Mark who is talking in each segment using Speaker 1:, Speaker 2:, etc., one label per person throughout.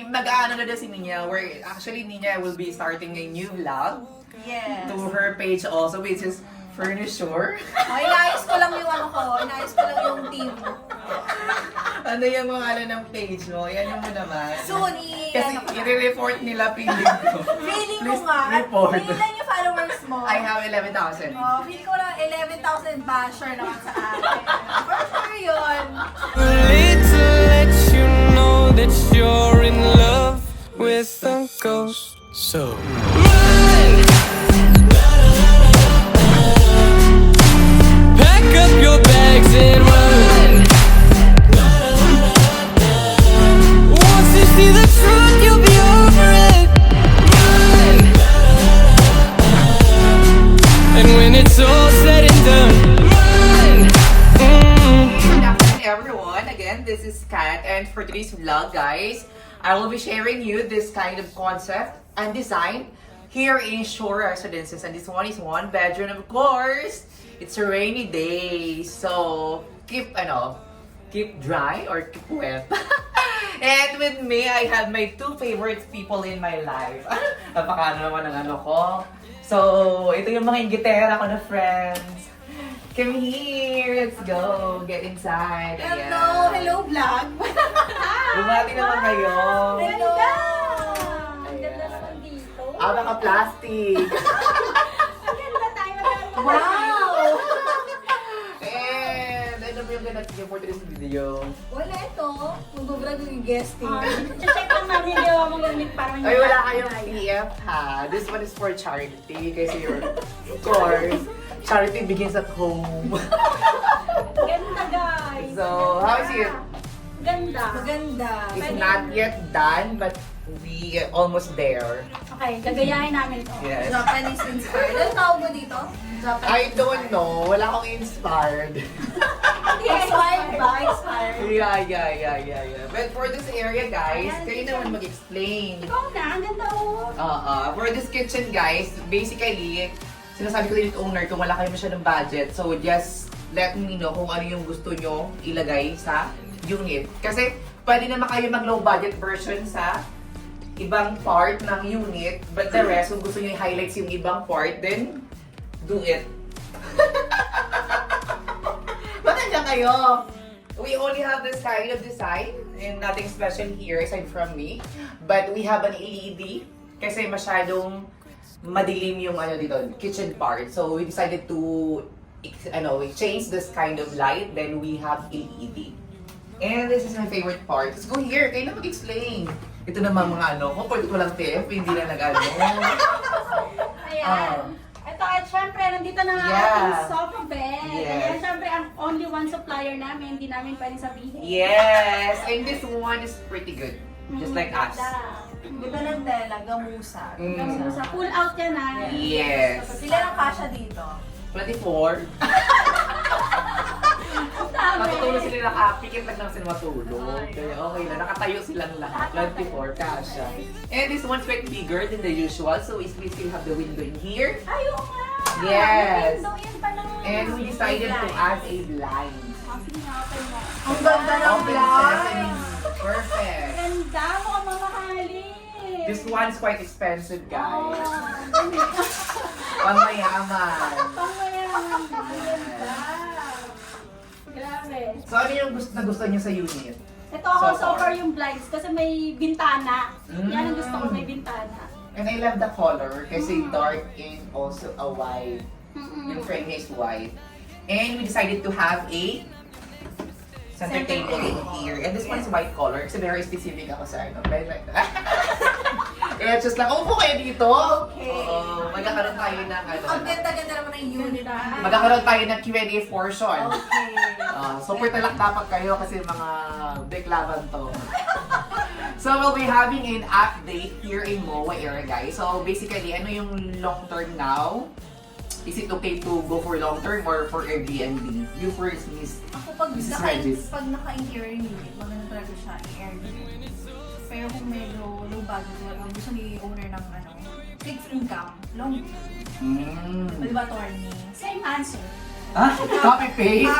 Speaker 1: mag-aano na daw si Nina, where actually Nina will be starting a new vlog
Speaker 2: Yes.
Speaker 1: to her page also, which is furniture.
Speaker 2: Oh, inaayos ko lang yung ano ko. Inaayos ko lang yung team.
Speaker 1: Ano yung mga ano ng page mo? Yan mo naman.
Speaker 2: Soon,
Speaker 1: Kasi
Speaker 2: ano ko na.
Speaker 1: i-report nila feeling ko.
Speaker 2: Feeling ko
Speaker 1: Please
Speaker 2: nga.
Speaker 1: report.
Speaker 2: Ilan yung followers mo?
Speaker 1: I have 11,000.
Speaker 2: Oh, feeling ko lang 11,000 basher naman sa akin. For sure yun.
Speaker 3: Need to let you know that you're in love with a ghost. So run, pack up your bags and run. Once you see the truth, you'll be over it. Run, and when it's all said and done, run.
Speaker 1: Good afternoon everyone. Again, this is Kat, and for today's vlog, guys, I will be sharing you this kind of concept and design here in Shore Residences. And this one is one bedroom, of course. It's a rainy day, so keep dry or keep wet. And with me, I have my two favorite people in my life. Napaka naman ang ano ko. So, ito yung mga ingitera ko na friends. Come here, let's go. Get inside. Ayan.
Speaker 2: Hello vlog.
Speaker 1: Bumati naman kayo.
Speaker 2: Hello.
Speaker 4: Ang ganda naman dito.
Speaker 1: Naka-plastic.
Speaker 4: Ang ganda tayo.
Speaker 2: Wow!
Speaker 1: And ano ba yung ganap niyo for today's video?
Speaker 2: Wala ito. Mag-vlog yung guesting.
Speaker 4: Check lang namin yung mga gamit para
Speaker 1: Ay, wala kayong PF ha. This one is for charity. Kasi you're, of course, charity begins at home.
Speaker 4: Ganda guys.
Speaker 1: So, how is it?
Speaker 4: Ganda.
Speaker 2: Maganda.
Speaker 1: It's not yet done, but we almost there.
Speaker 4: Okay, gagayahin namin to.
Speaker 1: Yes.
Speaker 2: Japanese inspired. Ano tawag mo dito? Japanese
Speaker 1: I don't know. Wala akong inspired.
Speaker 2: Expired ba? Expired.
Speaker 1: Yeah. But for this area, guys, kayo naman mag-explain.
Speaker 4: Ikaw na, ang ganda oh.
Speaker 1: For this kitchen, guys, basically, sinasabi ko din yung owner kung wala kayo masyadong budget, so just let me know kung ano yung gusto nyo ilagay sa unit. Kasi pwede naman kayo mag-low budget version sa ibang part ng unit, but the rest, kung gusto nyo i-highlights yung ibang part, then do it. Maganda kayo! We only have this kind of design and nothing special here aside from me. But we have an LED kasi masyadong madilim yung ano dito, kitchen part. So we decided to change this kind of light, then we have LED. And this is my favorite part. Let's go here. Kayo na mag-explain. Ito naman mga ano, kapag ko lang TF, hindi na nag-ano.
Speaker 4: Ayan. Ito at syempre, nandito na nga
Speaker 1: Yeah.
Speaker 4: ating sofa bed.
Speaker 1: Yes.
Speaker 4: Ayan, syempre, ang only one supplier namin, hindi namin pwedeng sabihin.
Speaker 1: Yes! And this one is pretty good. Just like us.
Speaker 2: Ganda ng tela, gamusa.
Speaker 4: Sa pull out yan ah.
Speaker 1: Yes.
Speaker 2: Sila ang kasha dito.
Speaker 1: 24. Matutulog sila nakapikit lang sila matulog. Kaya okay na, nakatayo silang lahat. 24, kasha. And this one's quite bigger than the usual, so we still have the window in here.
Speaker 4: Ay, oo nga.
Speaker 1: Yes.
Speaker 4: May window yan pala.
Speaker 1: And we decided to add a blind.
Speaker 4: Open mo.
Speaker 2: Ang ganda ng
Speaker 1: Open
Speaker 2: vlog.
Speaker 1: sesame. Perfect.
Speaker 4: Ganda, mukhang mamahalin.
Speaker 1: This one's quite expensive,
Speaker 4: Oh,
Speaker 1: guys. Pangmayaman.
Speaker 4: pangmayaman. Ang ganda. Grabe.
Speaker 1: So ano yung gusto niyo sa unit?
Speaker 4: Ito ako
Speaker 1: So
Speaker 4: so
Speaker 1: far.
Speaker 4: far yung blinds kasi may bintana. Yan ang gusto ko, may
Speaker 1: Mm.
Speaker 4: bintana.
Speaker 1: And I love the color kasi dark and also a white.
Speaker 4: Mm-mm.
Speaker 1: Yung frame niya is white. And we decided to have a center table in here. And this one is white color kasi very specific ako sa ano. Very like that. Kaya just lang, upo kayo dito.
Speaker 2: Okay.
Speaker 1: Oo, magkakaroon tayo ng ano.
Speaker 2: Ang ganda-ganda naman ng unit.
Speaker 1: Magkakaroon tayo ng Q&A portion.
Speaker 2: Okay.
Speaker 1: Super talak dapat kayo kasi mga deklaban to. So we'll be having an update here in MOA area, guys. So basically, ano yung long term now? Is it okay to go for long term or for Airbnb? You first, Miss.
Speaker 2: Ako pag
Speaker 1: Mrs. Regis.
Speaker 2: naka-interior unit, maganda talaga siya i-Airbnb. Pero kung medyo low budget, ang gusto ni owner ng fixed income, long term. Di ba, Torny?
Speaker 4: Same answer.
Speaker 1: Ah, copy paste?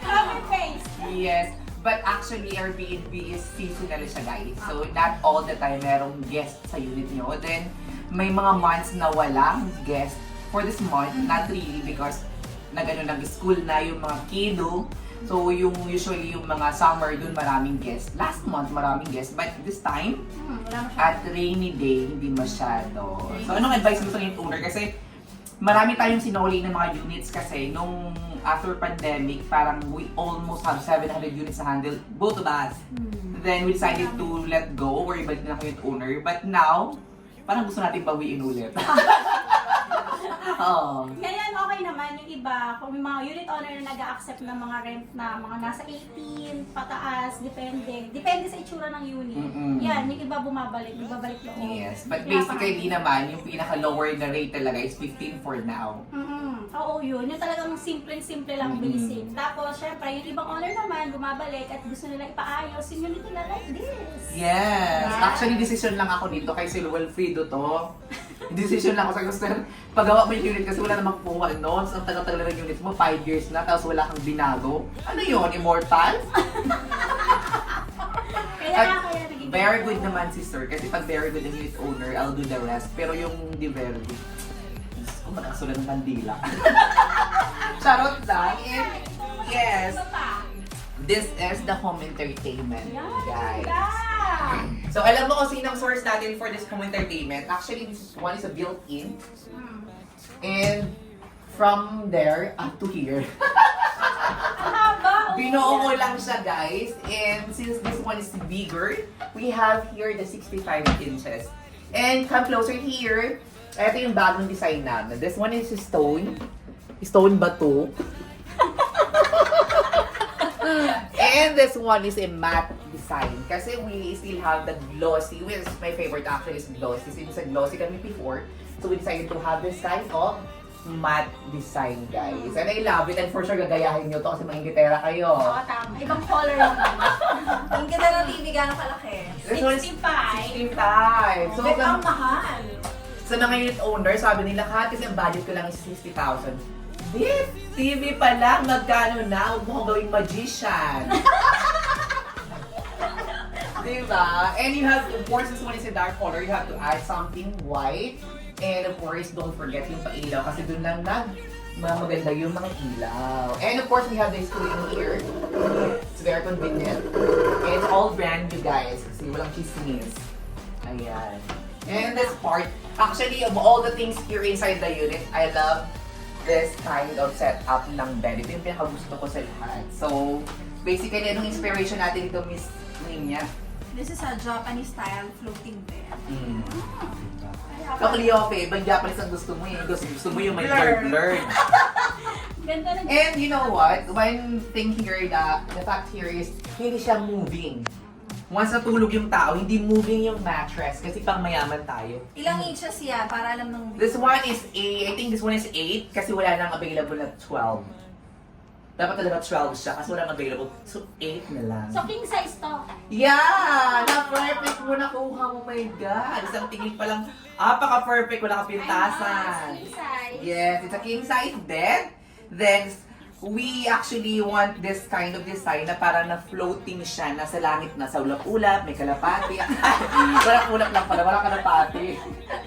Speaker 4: Copy paste.
Speaker 1: Yes. But actually, Airbnb is seasonal siya, guys. So, not all the time merong guest sa unit nyo. Then, may mga months na walang guest. For this month, not really because nag-school na yung mga kiddo. So, usually yung mga summer dun maraming guests. Last month, maraming guests. But this time,
Speaker 2: Wala masyadong.
Speaker 1: at rainy day, hindi masyado. So, anong advice mo sa unit owner? Kasi, marami tayong sinuli ng mga units kasi nung after pandemic, parang we almost have 700 units na handle, both of us. Then we decided to let go or ibalik na kami yung owner. But now, parang gusto natin bawiin ulit. Oh.
Speaker 4: Ngayon, okay naman yung iba. Kung may mga unit owner na nag-accept ng mga rent na mga nasa 18, pataas, depende. Depende sa itsura ng unit.
Speaker 1: Mm-mm.
Speaker 4: Yan, yung iba bumabalik loob.
Speaker 1: Yes, but basically naman, yung pinaka-lower na rate talaga is 15 for now.
Speaker 4: Oo, yun. Yung talagang simple lang basic. Tapos, syempre, yung ibang owner naman, bumabalik at gusto nila ipaayos yung unit nila like this.
Speaker 1: Yes!
Speaker 4: Yeah.
Speaker 1: Actually, decision lang ako dito kay Sir Wilfredo to. Decision lang ako sa gusto. Paggawa mo yung unit kasi wala namang kuha noon. Ang tagal-tagal na ng unit mo, 5 years na, tapos wala kang binago. Ano yun? Immortal?
Speaker 4: Kaya naging
Speaker 1: Very good naman si Sir. Kasi pag very good ang unit owner, I'll do the rest. Pero yung di very good, Diyos ko, magkasulat ng kandila. Charot lang. And, yes,
Speaker 4: Ano pa?
Speaker 1: this is the home entertainment, guys.
Speaker 4: Yeah.
Speaker 1: So, alam mo kung sino ang source natin for this home entertainment. Actually, this one is a built-in. And from there up to here.
Speaker 4: Ang haba.
Speaker 1: Binuo ko lang siya, guys. And since this one is bigger, we have here the 65 inches. And come closer here. Ito yung bagong design namin. This one is stone. Stone bato. And this one is a matte design. Kasi we still have the glossy, which is my favorite actually is glossy. Since sa glossy kami before, so we decided to have this kind of matte design, guys. And I love it. And for sure, gagayahin nyo to kasi mga gitera kayo.
Speaker 4: Oo, tama. Ibang color naman.
Speaker 2: Ang ganda ng TV, gano'ng kalaki?
Speaker 1: This one is
Speaker 4: 65.
Speaker 1: 65. So,
Speaker 2: Ang mahal.
Speaker 1: sa mga unit owner, sabi nila, kasi ang budget ko lang is 60,000. This TV pa lang, magkano na? Huwag mo akong gawing magician. Diba? And you have, of course, this one is a dark color. You have to add something white. And of course, don't forget yung pailaw kasi dun lang maganda yung mga ilaw. And of course, we have the screen here. It's very convenient. And it's all brand new, guys. Kasi walang chismis. Ayan. And this part, actually, of all the things here inside the unit, I love this kind of setup ng bed. Ito yung pinakagusto ko sa lahat. So, basically, anong inspiration natin dito, Miss Ninya?
Speaker 2: This is a Japanese style floating bed.
Speaker 1: So, Cleope, ibang Japanese ang gusto mo eh. Gusto mo yung may blurred.
Speaker 4: Ganda ng
Speaker 1: And you know what? One thing here, the fact here is, hindi siya moving. Once natulog yung tao, hindi moving yung mattress kasi pang mayaman tayo.
Speaker 2: Ilang inches yan para alam ng...
Speaker 1: This one is I think this one is 8 kasi wala nang available na 12. Dapat talaga 12 siya kasi wala nang available. So 8 na lang.
Speaker 4: So, king size to.
Speaker 1: Yeah! Na-perfect mo nakuha mo, my God! Isang tingin pa lang, apaka-perfect, wala kang pintasan.
Speaker 4: King size.
Speaker 1: Yes, it's a king size bed. Then, we actually want this kind of design na para na floating siya, nasa langit na, sa ulap-ulap, may kalapati. Walang ulap lang pala, walang kalapati.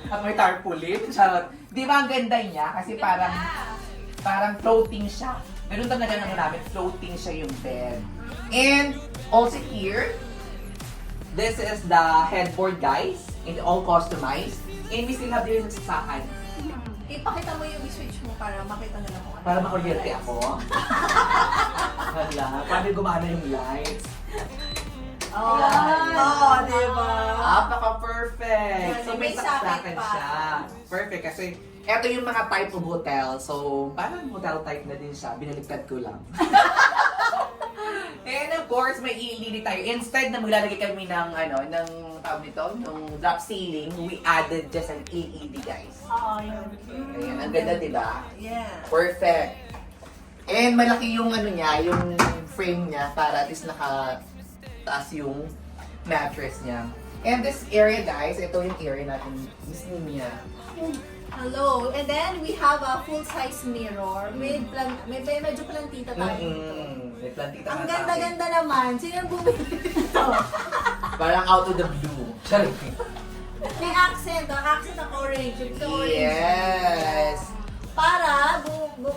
Speaker 1: At may tarpaulin. Charot. Di ba ang ganda niya? Kasi parang floating siya. Meron talaga naman namin, floating siya yung bed. And also here, this is the headboard, guys. And all customized. And we still have the saksakan.
Speaker 2: Ipakita mo yung switch mo para makita nila kung ano.
Speaker 1: Para makuryente ako. Hala, paano gumana yung lights?
Speaker 2: Oh, di ba?
Speaker 1: Napaka-perfect! So may
Speaker 2: May socket
Speaker 1: saksakan
Speaker 2: pa.
Speaker 1: siya. Perfect kasi eto yung mga type of hotel. So parang hotel type na din siya. Binaligtad ko lang. And of course, may LED tayo. Instead na maglalagay kami ng ng tawag nito, ng drop ceiling, we added just an LED, guys.
Speaker 4: Oo, yun.
Speaker 1: Ayan, ang ganda, diba?
Speaker 2: Yeah.
Speaker 1: Perfect. And malaki yung niya, yung frame niya para at least nakataas yung mattress niya. And this area, guys, ito yung area natin. Miss niya.
Speaker 2: Hello. And then we have a full-size mirror with medyo plantita tayo dito.
Speaker 1: May plantita
Speaker 2: Ang
Speaker 1: na tayo.
Speaker 2: ganda-ganda naman. Sino ang bumili nito?
Speaker 1: Parang out of the blue. Charing.
Speaker 2: May accent, accent ng orange. Yung gusto orange.
Speaker 1: Yes.
Speaker 2: Para,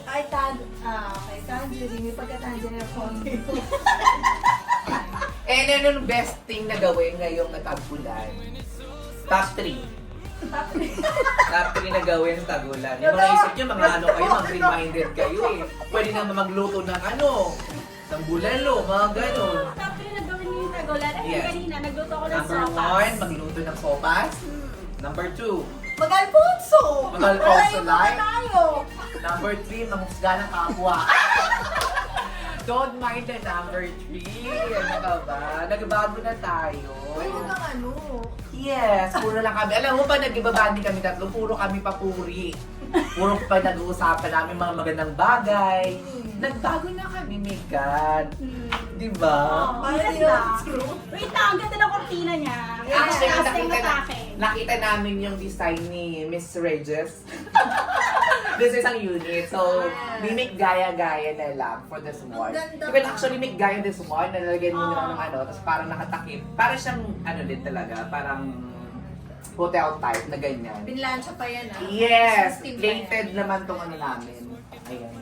Speaker 2: kay Tangerine, may pagka-Tangerine ng konti.
Speaker 1: And ano yung best thing na gawin ngayong natag-ulan? Top 3. Top 3 na gawin ng tag-ulan. Yung mga isip nyo, mga ano kayo, mag-reminded kayo eh. Pwede naman magluto ng ano, ng bulalo, mga ganon.
Speaker 4: Tapos yung nagawin niyo yung tagulan. Ay,
Speaker 1: Yes.
Speaker 4: kanina, nagluto ko ng
Speaker 1: Number
Speaker 4: sopas.
Speaker 1: 1, magluto ng sopas. Number 2,
Speaker 2: Mag-Alfonso!
Speaker 1: Mag-Alfonso
Speaker 2: Wala
Speaker 1: like?
Speaker 2: yung tayo!
Speaker 1: number 3, manghusga ng kapwa. Don't mind the number 3. Ano ka ba? Nagbago na tayo.
Speaker 2: Uy, huwag kang ano.
Speaker 1: Yes, puro lang kami. Alam mo pa, nag-ibabandi kami tatlo, puro kami papuri. Puro pa nag-uusapan namin mga magandang bagay. Nagbago na kami, my God. Diba?
Speaker 4: Oh,
Speaker 2: Para
Speaker 4: ang
Speaker 2: di
Speaker 4: ganda.
Speaker 2: naman true.
Speaker 4: Wait lang, ang ganda ng kortina niya.
Speaker 1: Actually,
Speaker 4: Casting
Speaker 1: nakita,
Speaker 4: atake.
Speaker 1: nakita namin yung design ni Miss Regis. This is ang unit. So, mimic gaya-gaya na lang for this one.
Speaker 2: Ang ganda
Speaker 1: You can
Speaker 2: pa.
Speaker 1: actually make gaya this one. Nalagyan mo na ng ano, tapos parang nakatakip. Parang siyang, ano din talaga, parang hotel type na ganyan.
Speaker 2: Binlansya pa yan
Speaker 1: Yes!
Speaker 2: System pa yan.
Speaker 1: Plated naman tong ano namin. Ayan.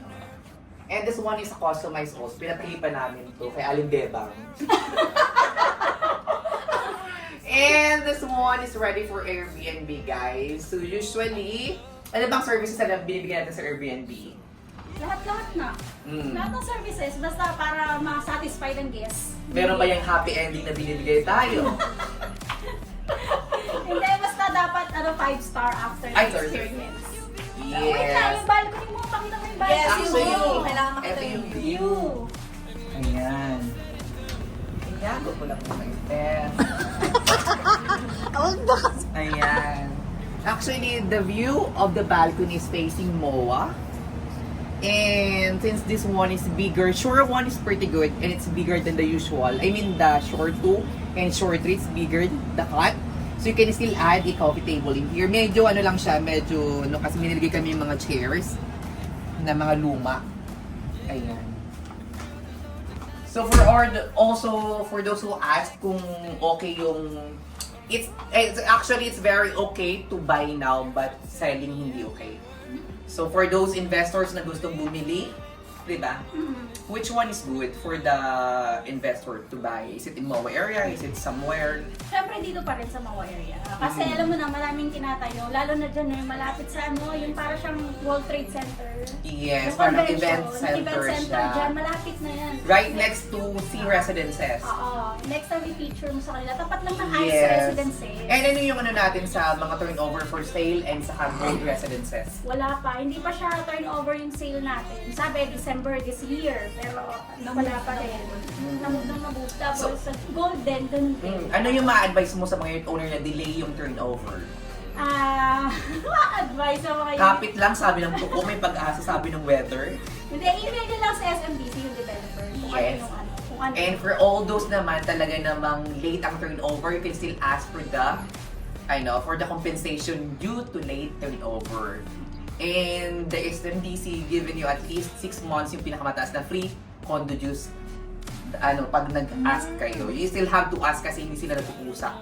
Speaker 1: And this one is a customized host. Pinapili pa namin to kay Alin Debang. And this one is ready for Airbnb, guys. So usually, ano bang services na binibigyan natin sa Airbnb?
Speaker 4: Lahat-lahat na. Lahat ng services, basta para ma-satisfy ng guests.
Speaker 1: Meron ba yung happy ending na binibigay tayo?
Speaker 4: Hindi, basta dapat 5-star after the
Speaker 1: Ay, sorry.
Speaker 4: experience. Wait lang,
Speaker 1: Yes!
Speaker 4: yung balcony mo, pakita mo yung balcony
Speaker 2: Yes,
Speaker 4: mo.
Speaker 1: Actually,
Speaker 2: Kailangan makita
Speaker 1: ito
Speaker 2: yung
Speaker 1: yung
Speaker 4: View.
Speaker 1: Ayan. Inago ko lang mga Steph. Ayan. Actually, the view of the balcony is facing MOA. And since this one is bigger, shore one is pretty good and it's bigger than the usual. I mean the shore 2 and shore 3 is bigger, the cut. So you can still add a coffee table in here. Medyo ano lang siya, medyo no, kasi minilagay kami yung mga chairs na mga luma. Ayan. So also for those who ask kung okay yung it's actually it's very okay to buy now but selling hindi okay. So for those investors na gustong bumili, 'di ba? Which one is good for the investor to buy? Is it in MOA area? Is it somewhere?
Speaker 4: Siyempre dito pa rin sa Mawa area. Kasi alam mo na, maraming tinatayo. Lalo na dyan yung malapit sa yung para siyang World Trade Center.
Speaker 1: Yes,
Speaker 4: Yung
Speaker 1: parang
Speaker 4: convention,
Speaker 1: event
Speaker 4: yung
Speaker 1: center
Speaker 4: event center
Speaker 1: siya.
Speaker 4: dyan, malapit na yan.
Speaker 1: Right next to C Residences.
Speaker 4: Oo. Next time i-feature mo sa kanila, tapat lang ng ICE
Speaker 1: Yes.
Speaker 4: residences.
Speaker 1: And ano yung ano natin sa mga turnover for sale and sa gold residences?
Speaker 4: Wala pa. Hindi pa siya turnover yung sale natin. Sabi, December this year. Pero wala pa rin. Nang mabuk. Tapos sa golden, ganun din.
Speaker 1: Ano yung ma-advise mo sa mga unit owner na delay yung turnover?
Speaker 4: Advice sa mga
Speaker 1: Kapit lang, sabi ng tuko, may pag-asa, sabi ng weather.
Speaker 4: Hindi, email nyo lang sa SMDC yung developer. Kung
Speaker 1: Yes.
Speaker 4: ano yung ano. Kung ano.
Speaker 1: And for all those naman talaga namang late ang turnover, you can still ask for the for the compensation due to late turnover. And the SMDC giving you at least 6 months yung pinakamataas na free condo dues pag nag-ask kayo. You still have to ask kasi hindi sila nag-uusap.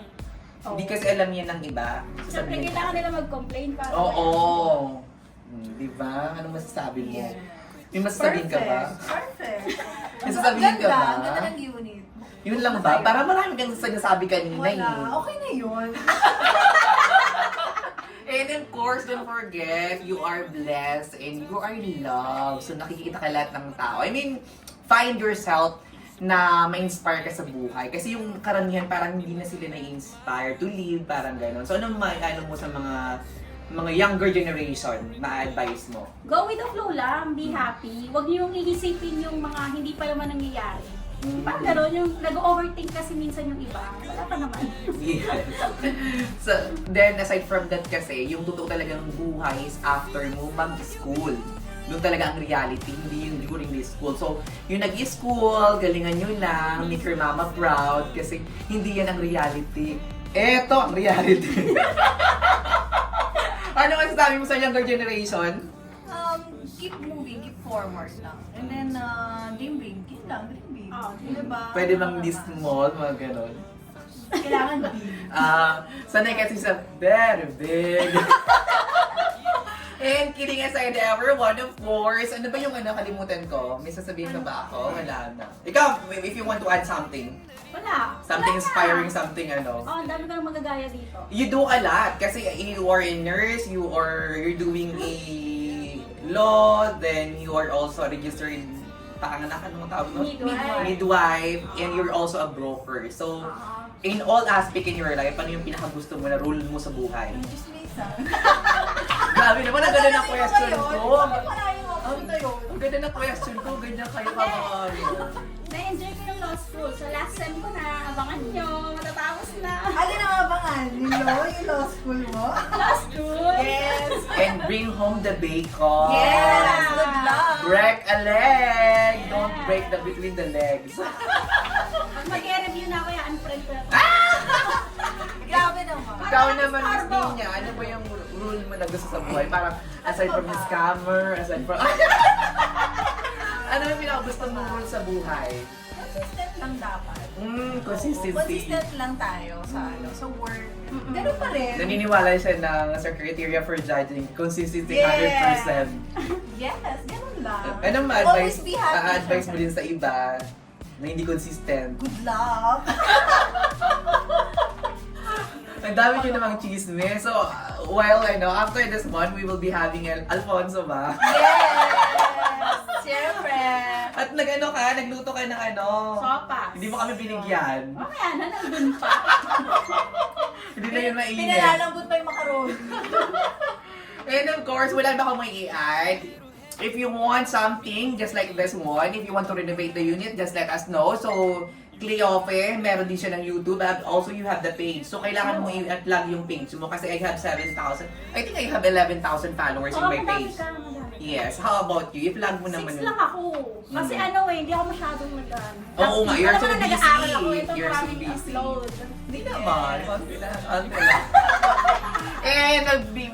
Speaker 4: Oh.
Speaker 1: Hindi kasi alam yan ng iba.
Speaker 4: Siyempre,
Speaker 1: Sasabihin
Speaker 4: kailangan nila mag-complain para
Speaker 1: Oo. Di ba? Ano masasabi mo?
Speaker 2: Yeah.
Speaker 1: May masasabihin ka ba?
Speaker 2: Perfect.
Speaker 1: May sasabihin ka ba?
Speaker 2: Ang ganda ng unit.
Speaker 1: Yun lang ba? Para marami kang sinasabi kanina
Speaker 2: Wala.
Speaker 1: eh.
Speaker 2: Okay na yun.
Speaker 1: And of course, don't forget, you are blessed and you are loved. So nakikita ka lahat ng tao. I mean, find yourself na ma-inspire ka sa buhay. Kasi yung karamihan parang hindi na sila na-inspire to live, parang gano'n. So ano mo sa mga younger generation na advice mo?
Speaker 4: go with the flow lang, be happy. Huwag niyo yung iisipin yung mga hindi pa naman nangyayari. Parang gano'n, yung nag-overthink kasi minsan yung iba. Wala pa naman.
Speaker 1: Yes. So, then aside from that kasi, yung totoo talagang buhay is after mo mag-school. Doon talaga ang reality, hindi yung during the school. So, yung nag-school, galingan nyo lang, make your mama proud, kasi hindi yan ang reality. Eto ang reality. Ano masasabi mo sa younger generation?
Speaker 2: keep moving, keep forward lang. And then, dream big. Yun lang, dream big.
Speaker 4: Oh,
Speaker 2: Diba?
Speaker 1: Pwede bang this small, mga ganon?
Speaker 2: Kailangan big.
Speaker 1: Sanay kasi sa very big. And kidding aside everyone, of course, ano ba yung kalimutan ko? May sasabihin ka ba ako? Wala na. Ikaw, if you want to add something.
Speaker 4: Wala.
Speaker 1: Something
Speaker 4: Wala na.
Speaker 1: inspiring, something
Speaker 4: Oh, ang dami ko nang magagaya dito.
Speaker 1: You do a lot kasi you are a nurse, you're doing a law, then you are also registered panganak, ano tawag no? Midwife, and you're also a broker. So, in all aspect in your life, ano yung pinakagusto mo na role mo sa buhay?
Speaker 2: Just listen.
Speaker 1: Grabe naman, ang ganda ng question ko.
Speaker 2: Ang tayo.
Speaker 1: Ang ganda ng question ko, ganyan kayo ka mga
Speaker 4: Na-enjoy ko yung law school. So last sem ko na, abangan nyo, matatapos na.
Speaker 2: Alin ang abangan? Yung law school mo?
Speaker 4: Law school?
Speaker 2: Yes!
Speaker 1: And bring home the bacon.
Speaker 2: Yes! Good luck!
Speaker 1: Break a leg! Don't break the between the legs.
Speaker 4: Pag mag-review na ako, unfriend ko na to.
Speaker 2: Grabe naman.
Speaker 1: Ikaw naman, Miss Ninya, ano ba yung rule mo na gusto sa buhay? Parang aside from the scammer, aside from... ano yung pinakagusto mong rule sa buhay?
Speaker 2: Consistent lang dapat.
Speaker 1: Consistency.
Speaker 2: Consistent lang tayo sa work. Ganun pa rin.
Speaker 1: Naniniwala siya ng sa criteria for judging, consistency
Speaker 2: Yes.
Speaker 1: 100%.
Speaker 2: Yes, ganun lang.
Speaker 1: Anong
Speaker 2: Always
Speaker 1: ma-advise,
Speaker 2: be happy.
Speaker 1: advice mo din sa iba na hindi consistent?
Speaker 2: Good luck.
Speaker 1: Ang dami nyo namang chismis. So, while after this one, we will be having Alfonso ba?
Speaker 2: Yes! Siyempre.
Speaker 1: At nagluto ka ng
Speaker 4: Sopas.
Speaker 1: Hindi mo kami binigyan.
Speaker 4: Mamaya na, nandun pa.
Speaker 1: Hindi na yun mainit.
Speaker 2: Pinalalambot pa yung macaroni.
Speaker 1: And of course, wala ba akong may i-add? If you want something just like this one, if you want to renovate the unit, just let us know. So, Cleofe, meron din siya ng YouTube, and also you have the page. So, kailangan mo i-plug yung page mo kasi I have 7,000. I think I have 11,000 followers in
Speaker 4: Oo,
Speaker 1: my
Speaker 4: madami
Speaker 1: page.
Speaker 4: ka, madami.
Speaker 1: Yes, how about you? I-plug mo naman.
Speaker 4: 6 lang ako. Kasi hindi ako masyadong
Speaker 1: Oo nga, you're so busy.
Speaker 4: Nag-aaral ako, ito
Speaker 1: You're so
Speaker 4: maraming
Speaker 1: busy.
Speaker 4: upload.
Speaker 1: Hindi naman. Konti lang. And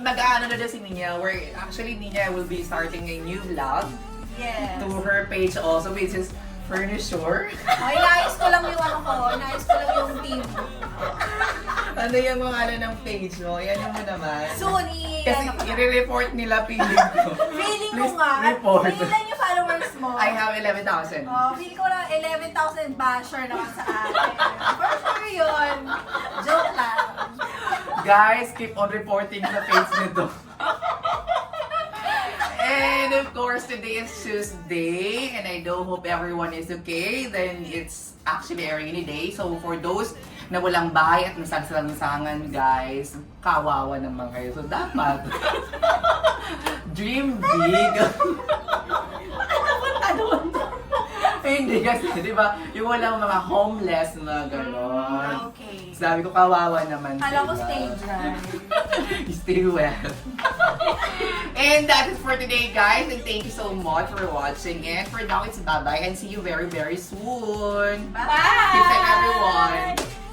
Speaker 1: nag-ano na din si Ninya, where actually Ninya will be starting a new vlog
Speaker 2: Yes.
Speaker 1: to her page also, which is furniture.
Speaker 2: Inayos ko lang yung inayos ko lang yung team.
Speaker 1: Ano yung mga ng page mo? Yan mo naman.
Speaker 2: Soon,
Speaker 1: Kasi i-report nila feeling ko.
Speaker 2: feeling ko
Speaker 1: Please
Speaker 2: nga,
Speaker 1: report.
Speaker 2: ilan yung followers mo?
Speaker 1: I have 11,000.
Speaker 2: Feeling ko na 11,000 basher naman sa akin. For sure yun. Joke lang.
Speaker 1: Guys, keep on reporting sa page nito. And of course, today is Tuesday, and I do hope everyone is okay. Then it's actually a rainy day. So for those na walang bahay at masagsalansangan, guys, kawawa naman kayo. So dapat, dream big. Hindi kasi, di ba? Yung walang mga homeless na gano'n.
Speaker 2: Okay.
Speaker 1: Sabi ko, kawawa naman
Speaker 2: Alam ko
Speaker 1: sila.
Speaker 2: stay dry.
Speaker 1: Stay well. And that is for today, guys. And thank you so much for watching. And for now, it's bye-bye. And see you very, very soon.
Speaker 2: Bye!
Speaker 1: Keep safe, everyone.